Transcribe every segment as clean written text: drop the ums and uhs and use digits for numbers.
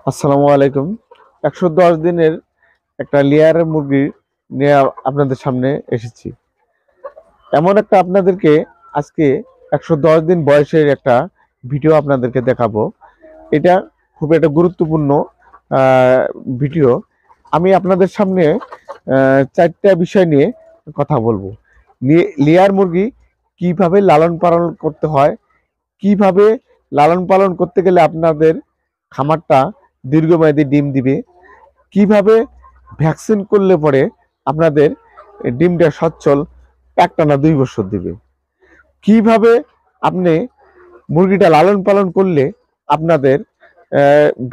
আসসালামু আলাইকুম। ১১০ দিনের একটা লেয়ার মুরগি নিয়ে আপনাদের সামনে এসেছি। এমন একটা আপনাদেরকে আজকে ১১০ দিন বয়সের একটা ভিডিও আপনাদেরকে দেখাবো। এটা খুব একটা গুরুত্বপূর্ণ আহ, ভিডিও। আমি আপনাদের সামনে ৪টা বিষয় নিয়ে কথা বলবো। লেয়ার মুরগি কিভাবে লালন পালন করতে হয়, কিভাবে লালন পালন করতে গেলে আপনাদের খামারটা দীর্ঘমেয়াদী ডিম দিবে, কিভাবে ভ্যাকসিন করলে পরে আপনাদের ডিমটা সচ্ছল একটানা ২ বছর দিবে, কিভাবে আপনি মুরগিটা লালন পালন করলে আপনাদের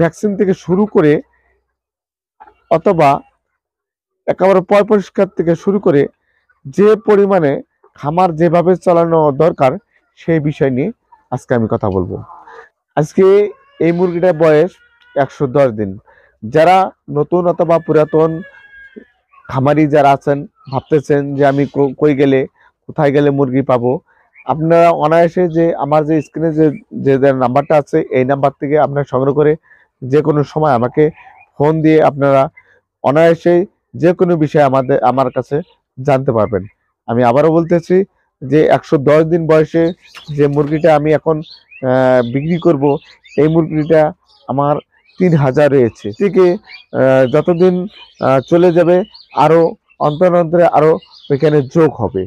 ভ্যাকসিন থেকে শুরু করে অথবা একেবারে পয় পরিষ্কার থেকে শুরু করে যে পরিমাণে খামার যেভাবে চালানো দরকার সেই বিষয় নিয়ে আজকে আমি কথা বলবো। আজকে এই মুরগিটার বয়স ১১০ দিন। যারা নতুন অথবা পুরাতন খামারি যারা আছেন, ভাবতেছেন যে আমি কই গেলে কোথায় গেলে মুরগি পাবো, আপনারা অনায়াসে যে আমার যে স্ক্রিনে যে নাম্বারটা আছে এই নাম্বার থেকে আপনারা সংগ্রহ করে যে কোনো সময় আমাকে ফোন দিয়ে আপনারা অনায়াসেই যে কোনো বিষয় আমার কাছে জানতে পারবেন। আমি আবারও বলতেছি যে ১১০ দিন বয়সে যে মুরগিটা আমি এখন বিক্রি করব, এই মুরগিটা আমার ৩,০০০ রয়েছে থেকে যতদিন চলে যাবে আরও অন্তর অন্তরে আরও ওইখানে যোগ হবে।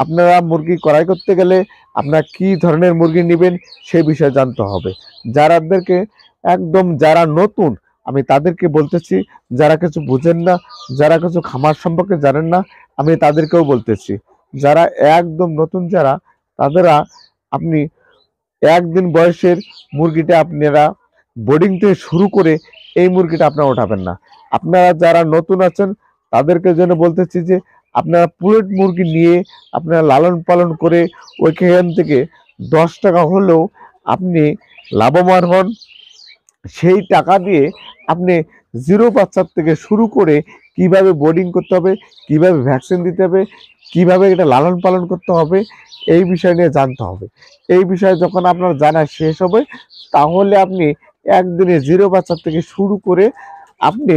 আপনারা মুরগি ক্রয় করতে গেলে আপনার কি ধরনের মুরগি নেবেন সেই বিষয়ে জানতে হবে। যারাদেরকে একদম যারা নতুন, আমি তাদেরকে বলতেছি, যারা কিছু বুঝেন না, যারা কিছু খামার সম্পর্কে জানেন না, আমি তাদেরকেও বলতেছি, যারা একদম নতুন যারা তাদেরা আপনি একদিন বয়সের মুরগিটা আপনারা বোর্ডিং থেকে শুরু করে এই মুরগিটা আপনারা ওঠাবেন না। আপনারা যারা নতুন আছেন তাদেরকে জন্য বলতেছি যে আপনারা পুলেট মুরগি নিয়ে আপনারা লালন পালন করে ওইখান থেকে ১০ টাকা হলেও আপনি লাভবান হন। সেই টাকা দিয়ে আপনি জিরো বাচ্চার থেকে শুরু করে কিভাবে বোর্ডিং করতে হবে, কিভাবে ভ্যাকসিন দিতে হবে, কিভাবে এটা লালন পালন করতে হবে, এই বিষয় নিয়ে জানতে হবে। এই বিষয়ে যখন আপনার জানা শেষ হবে তাহলে আপনি একদিনে জিরো বাচ্চার থেকে শুরু করে আপনি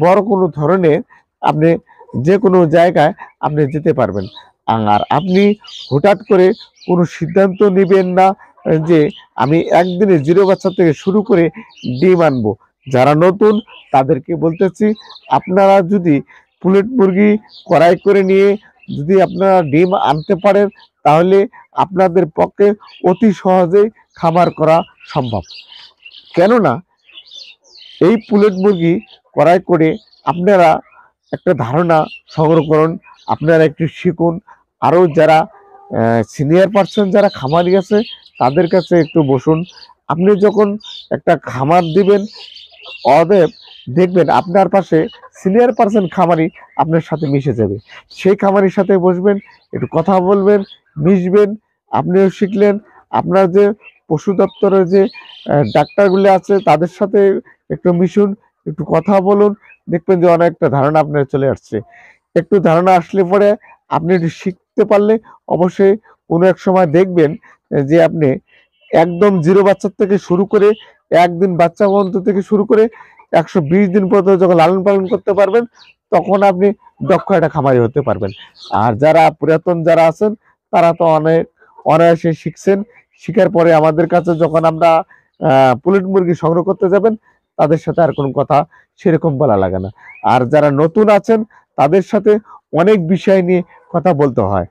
বড় কোনো ধরনের আপনি যে কোনো জায়গায় আপনি যেতে পারবেন। আর আপনি হঠাৎ করে কোনো সিদ্ধান্ত নেবেন না যে আমি একদিনে জিরো বাচ্চা থেকে শুরু করে ডিম আনবো। যারা নতুন তাদেরকে বলতেছি, আপনারা যদি পুলেট মুরগি ক্রয় করে নিয়ে যদি আপনারা ডিম আনতে পারেন তাহলে আপনাদের পক্ষে অতি সহজেই খামার করা সম্ভব। কেননা এই পুলেট মুরগি ক্রয় করে আপনারা একটা ধারণা সংগ্রহ করুন, আপনারা একটু শিখুন। আরও যারা সিনিয়র পার্সন যারা খামারি আছে তাদের কাছে একটু বসুন। আপনি যখন একটা খামার দিবেন অতএব দেখবেন আপনার পাশে সিনিয়র পার্সন খামারি আপনার সাথে মিশে যাবে। সেই খামারির সাথে বসবেন, একটু কথা বলবেন, মিশবেন, আপনিও শিখলেন। আপনার যে পশু দপ্তরের যে ডাক্তারগুলো আছে তাদের সাথে একটু মিশুন, একটু কথা বলুন, দেখবেন যে অনেকটা ধারণা আপনার চলে আসছে। একটু ধারণা আসলে পরে আপনি একটু শিখতে পারলে অবশ্যই কোনো এক সময় দেখবেন যে আপনি একদম জিরো বাচ্চার থেকে শুরু করে একদিন বাচ্চা পর্যন্ত থেকে শুরু করে ১২০ দিন পর্যন্ত যখন লালন পালন করতে পারবেন তখন আপনি দক্ষ একটা খামারি হতে পারবেন। আর যারা পুরাতন যারা আছেন তারা তো অনেক অনায়াসে শিখছেন। শিখার পরে আমাদের কাছে যখন আমরা পুলেট মুরগি সংগ্রহ করতে যাবেন তাদের সাথে আর কোনো কথা সেরকম বলা লাগে না। আর যারা নতুন আছেন তাদের সাথে অনেক বিষয় নিয়ে কথা বলতে হয়।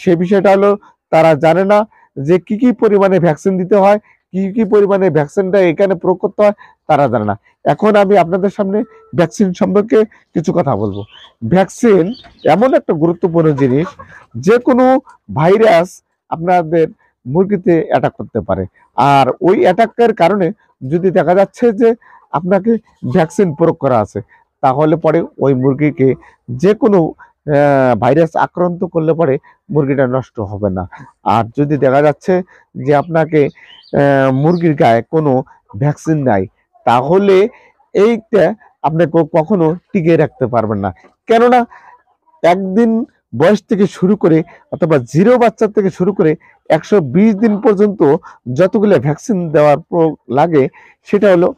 সে বিষয়টা হলো তারা জানে না যে কি কি পরিমাণে ভ্যাকসিন দিতে হয়, কি কি পরিমাণে ভ্যাকসিনটা এখানে প্রয়োগ করতে হয় তারা জানে না। এখন আমি আপনাদের সামনে ভ্যাকসিন সম্পর্কে কিছু কথা বলবো। ভ্যাকসিন এমন একটা গুরুত্বপূর্ণ জিনিস, যে কোনো ভাইরাস আপনাদের মুরগিতে অ্যাটাক করতে পারে। আর ওই অ্যাটাকের কারণে যদি দেখা যাচ্ছে যে আপনাকে ভ্যাকসিন প্রয়োগ করা আছে তাহলে পরে ওই মুরগিকে যে কোনো ভাইরাস আক্রান্ত করলে পরে মুরগিটা নষ্ট হবে না। আর যদি দেখা যাচ্ছে যে আপনাকে মুরগির গায়ে কোনো ভ্যাকসিন নাই তাহলে এইটা আপনি কখনো টিকিয়ে রাখতে পারবেন না। কেননা একদিন বয়স থেকে শুরু করে অথবা জিরো বাচ্চা থেকে শুরু করে ১২০ দিন পর্যন্ত যতগুলো ভ্যাকসিন দেওয়ার লাগে সেটা হলো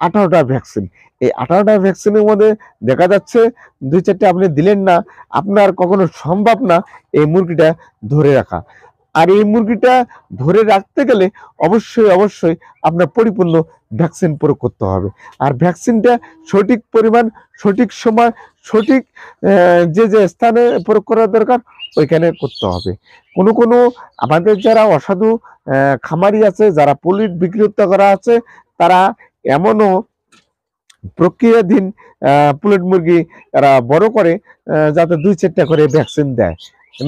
18টা ভ্যাকসিন। এই 18টা ভ্যাকসিনের মধ্যে দেখা যাচ্ছে 2-4টে আপনি দিলেন না, আপনার কখনো সম্ভব না এই মুরগিটা ধরে রাখা। আর এই মুরগিটা ধরে রাখতে গেলে অবশ্যই অবশ্যই আপনার পরিপূর্ণ ভ্যাকসিন প্রয়োগ করতে হবে। আর ভ্যাকসিনটা সঠিক পরিমাণ, সঠিক সময়, সঠিক যে স্থানে প্রয়োগ করা দরকার ওইখানে করতে হবে। কোনো কোনো আমাদের যারা অসাধু খামারি আছে, যারা পলিট বিক্রেতা করা আছে, তারা এমনও প্রক্রিয়াধীন পুলেট মুরগি তারা বড় করে যাতে 2-4টা করে ভ্যাকসিন দেয়।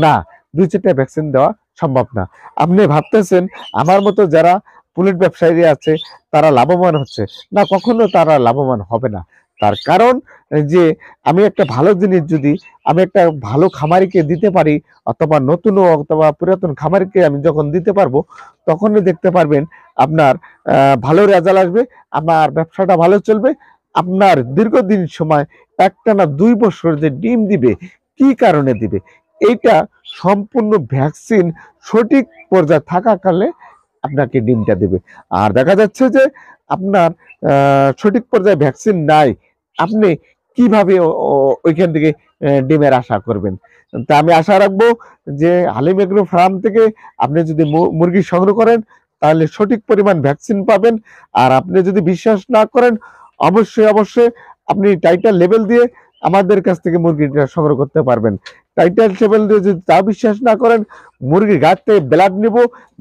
না, 2-4টা ভ্যাকসিন দেওয়া সম্ভব না। আপনি ভাবতেছেন আমার মতো যারা পুলেট ব্যবসায়ী আছে তারা লাভবান হচ্ছে, না, কখনো তারা লাভবান হবে না। তার কারণ যে আমি একটা ভালো জিনিস যদি আমি একটা ভালো খামারিকে দিতে পারি, অথবা নতুন অথবা পুরাতন খামারিকে আমি যখন দিতে পারবো, তখনই দেখতে পারবেন আপনার ভালো রেজাল্ট আসবে, আমার ব্যবসাটা ভালো চলবে। আপনার দীর্ঘদিন সময় একটানা 2 বছর যে ডিম দিবে, কি কারণে দিবে? এইটা সম্পূর্ণ ভ্যাকসিন সঠিক পর্যায়ে থাকাকালে আপনাকে ডিমটা দেবে। আর দেখা যাচ্ছে যে আপনার সঠিক পর্যায়ে ভ্যাকসিন নাই, আপনি কিভাবে ওইখান থেকে ডিমের আশা করবেন? তা আমি আশা রাখবো যে হালিম এগ্রো ফার্ম থেকে আপনি যদি মুরগি সংগ্রহ করেন তাহলে সঠিক পরিমাণ ভ্যাকসিন পাবেন। আর আপনি যদি বিশ্বাস না করেন, অবশ্যই অবশ্যই আপনি টাইটাল লেভেল দিয়ে আমাদের কাছ থেকে মুরগিটা সংগ্রহ করতে পারবেন। টাইটাল লেভেল দিয়ে যদি তা বিশ্বাস না করেন, মুরগির গাছ থেকে ব্লাড নিব,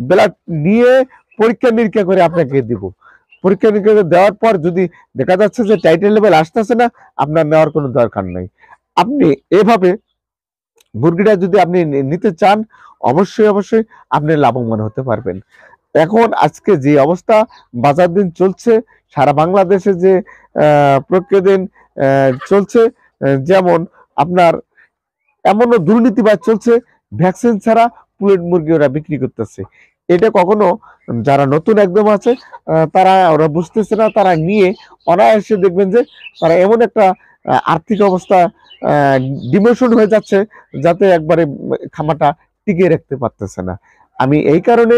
ব্লাড নিয়ে পরীক্ষা নিরীক্ষা করে আপনাকে দিব। পরীক্ষা নিরীক্ষা দেওয়ার পর যদি দেখা যাচ্ছে যে টাইটাল লেভেল আসতেছে না, আপনার নেওয়ার কোনো দরকার নেই। আপনি এভাবে মুরগিটা যদি আপনি নিতে চান, অবশ্যই অবশ্যই আপনি লাভবান হতে পারবেন। এখন আজকে যে অবস্থা বাজার দিন চলছে, সারা বাংলাদেশে যে প্রক্রিয়া চলছে, যেমন আপনার এমনও দুর্নীতিবাজ চলছে, ভ্যাকসিন ছাড়া পুলেট মুরগি ওরা বিক্রি করতেছে। এটা কখনো যারা নতুন একদম আছে তারা ওরা বুঝতেছে না, তারা নিয়ে অনায়াসে দেখবেন যে তারা এমন একটা আর্থিক অবস্থা ডিমোশন হয়ে যাচ্ছে, যাতে একবারে খামারটা টিকিয়ে রাখতে পারতেছে না। আমি এই কারণে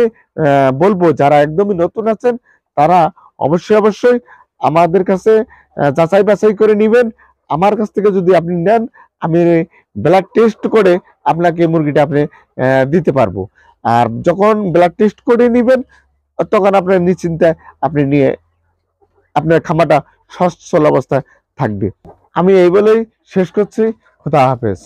বলবো যারা একদমই নতুন আছেন তারা অবশ্যই অবশ্যই আমাদের কাছে যাচাই বাছাই করে নিবেন। আমার কাছ থেকে যদি আপনি নেন, আমি ব্লাড টেস্ট করে আপনাকে মুরগিটা আপনি দিতে পারবো। আর যখন ব্লাড টেস্ট করে নিবেন, তখন আপনার নিশ্চিন্তে আপনি নিয়ে আপনার খামারটা সচ্ছল অবস্থায় থাকবে। আমি এই বলেই শেষ করছি। খোদা হাফেজ।